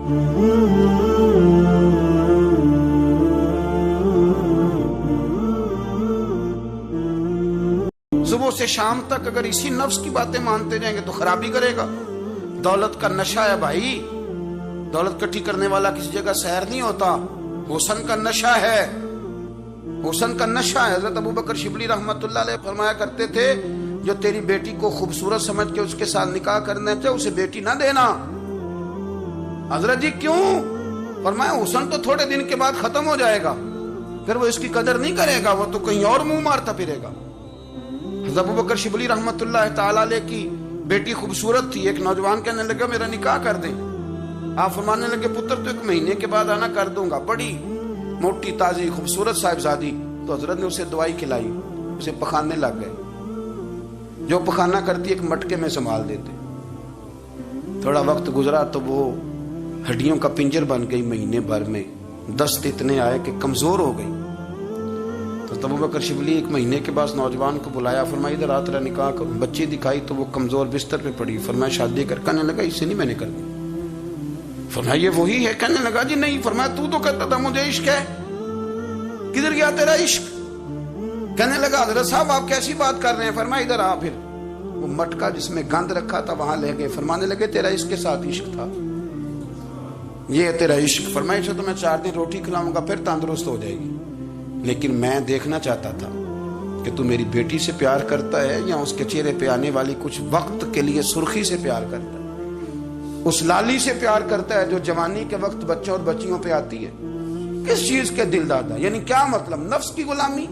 صبح سے شام تک اگر اسی نفس کی باتیں مانتے جائیں گے تو خرابی کرے گا۔ دولت کا نشہ ہے بھائی، دولت کٹھی کرنے والا کسی جگہ سیر نہیں ہوتا، حسن کا نشہ ہے، حسن کا نشہ ہے۔ حضرت ابوبکر شبلی رحمت اللہ علیہ فرمایا کرتے تھے جو تیری بیٹی کو خوبصورت سمجھ کے اس کے ساتھ نکاح کرنا چاہے اسے بیٹی نہ دینا۔ حضرت جی کیوں؟ فرمایا حسن تو تھوڑے دن کے بعد ختم ہو جائے گا، پھر وہ اس کی قدر نہیں کرے گا، وہ تو کہیں اور منہ مارتا پھرے گا۔ حضرت ابوبکر شبلی رحمت اللہ تعالی علیہ کی بیٹی خوبصورت تھی، ایک نوجوان کہنے لگا میرا نکاح کر دیں۔ آپ فرمانے لگے پتر تو 1 مہینے کے بعد آنا کر دوں گا، بڑی موٹی تازی خوبصورت صاحبزادی۔ تو حضرت نے اسے دوائی کھلائی، اسے پخانے لگ گئے، جو پخانہ کرتی ایک مٹکے میں سنبھال دیتے۔ تھوڑا وقت گزرا تو وہ ہڈیوں کا پنجر بن گئی، مہینے بھر میں دست اتنے آئے کہ کمزور ہو گئی۔ تو ابوبکر شبلی 1 مہینے کے بعد نوجوان کو بلایا، فرمایا ادھر آ تیرا نکاح کروں۔ بچی دکھائی تو وہ کمزور بستر پہ پڑی، فرمایا شادی کر۔ کہنے لگا اس سے نہیں میں نے کرنی۔ فرمایا یہ وہی ہے؟ کہنے لگا جی نہیں۔ فرمایا تو کہتا تھا مجھے عشق ہے، کدھر گیا تیرا عشق؟ کہنے لگا حضرت صاحب آپ کیسی بات کر رہے ہیں؟ فرمایا ادھر آ۔ پھر وہ مٹکا جس میں گند رکھا تھا وہاں لے گئے، فرمانے لگے تیرا اس کے ساتھ عشق تھا، یہ ہے تیرا عشق۔ فرمایا اسے تو میں 4 دن روٹی کھلاؤں گا پھر تندرست ہو جائے گی، لیکن میں دیکھنا چاہتا تھا کہ تو میری بیٹی سے پیار کرتا ہے یا اس کے چہرے پہ آنے والی کچھ وقت کے لیے سرخی سے پیار کرتا ہے، اس لالی سے پیار کرتا ہے جو جوانی کے وقت بچوں اور بچیوں پہ آتی ہے۔ کس چیز کے دل دادا؟ یعنی کیا مطلب؟ نفس کی غلامی،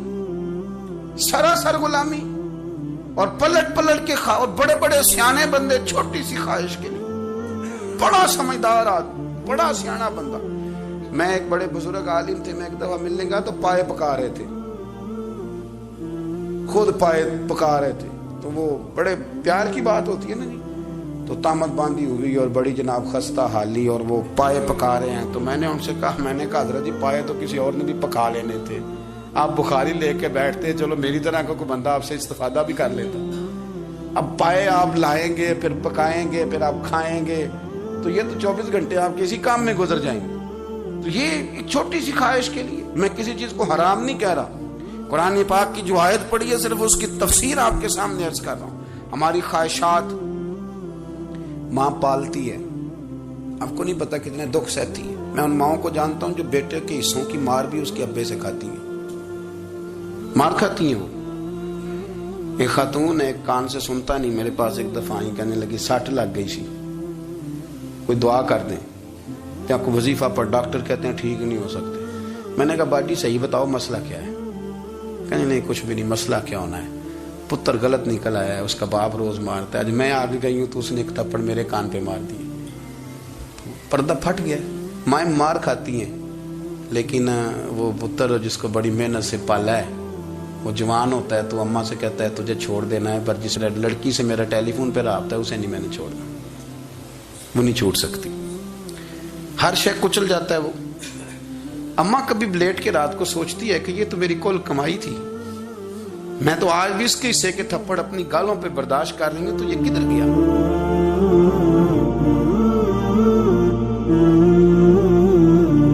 سراسر غلامی، اور پلٹ پلٹ کے اور بڑے بڑے سیانے بندے چھوٹی سی خواہش کے لیے، بڑا سمجھدار آدمی، بڑا سیانا بندہ۔ میں ایک بڑے بزرگ عالم تھے، میں ایک دفعہ ملنے گیا تو پائے پکا رہے تھے، خود پائے پکا رہے تھے، تو وہ بڑے پیار کی بات ہوتی ہے نا جی، تو تامت باندھی ہوئی اور بڑی جناب خستہ حالی، اور وہ پائے پکا رہے ہیں۔ تو میں نے ان سے کہا، میں نے کہا حضرت جی پائے تو کسی اور نے بھی پکا لینے تھے، آپ بخاری لے کے بیٹھتے، چلو میری طرح کا کوئی بندہ آپ سے استفادہ بھی کر لیتا۔ اب پائے آپ لائیں گے، پھر پکائیں گے، پھر آپ کھائیں گے، تو یہ تو 24 گھنٹے آپ کسی کام میں گزر جائیں گے۔ تو یہ ایک چھوٹی سی خواہش کے لیے، میں کسی چیز کو حرام نہیں کہہ رہا، قرآن پاک کی جو آیت پڑھی ہے صرف اس کی تفسیر آپ کے سامنے عرض کر رہا ہوں۔ ہماری خواہشات ماں پالتی ہے، آپ کو نہیں پتا کتنے دکھ سہتی ہے۔ میں ان ماؤں کو جانتا ہوں جو بیٹے کے حصوں کی مار بھی اس کے ابے سے کھاتی ہیں، مار کھاتی ہیں وہ۔ ایک خاتون ایک کان سے سنتا نہیں، میرے پاس ایک دفعہ آئی، کہنے لگی 60 لگ گئی سی، کوئی دعا کر دیں یا کوئی وظیفہ پر، ڈاکٹر کہتے ہیں ٹھیک نہیں ہو سکتے۔ میں نے کہا باجی صحیح بتاؤ مسئلہ کیا ہے؟ کہنے نہیں کچھ بھی نہیں، مسئلہ کیا ہونا ہے، پتر غلط نکل آیا ہے، اس کا باپ روز مارتا ہے، آج میں آ گئی ہوں تو اس نے ایک تھپڑ میرے کان پہ مار دی، پردہ پھٹ گیا۔ مائیں مار کھاتی ہیں، لیکن وہ پتر جس کو بڑی محنت سے پالا ہے وہ جوان ہوتا ہے تو اماں سے کہتا ہے تجھے چھوڑ دینا ہے، پر جس لڑکی سے میرا ٹیلی فون پہ رابطہ ہے اسے نہیں میں نے چھوڑنا، وہ نہیں چھوٹ سکتی، ہر شے کچل جاتا ہے وہ۔ اماں کبھی لیٹ کے رات کو سوچتی ہے کہ یہ تو میری کل کمائی تھی، میں تو آج بھی اس کے حصے کے تھپڑ اپنی گالوں پہ برداشت کر رہی ہوں، تو یہ کدھر گیا؟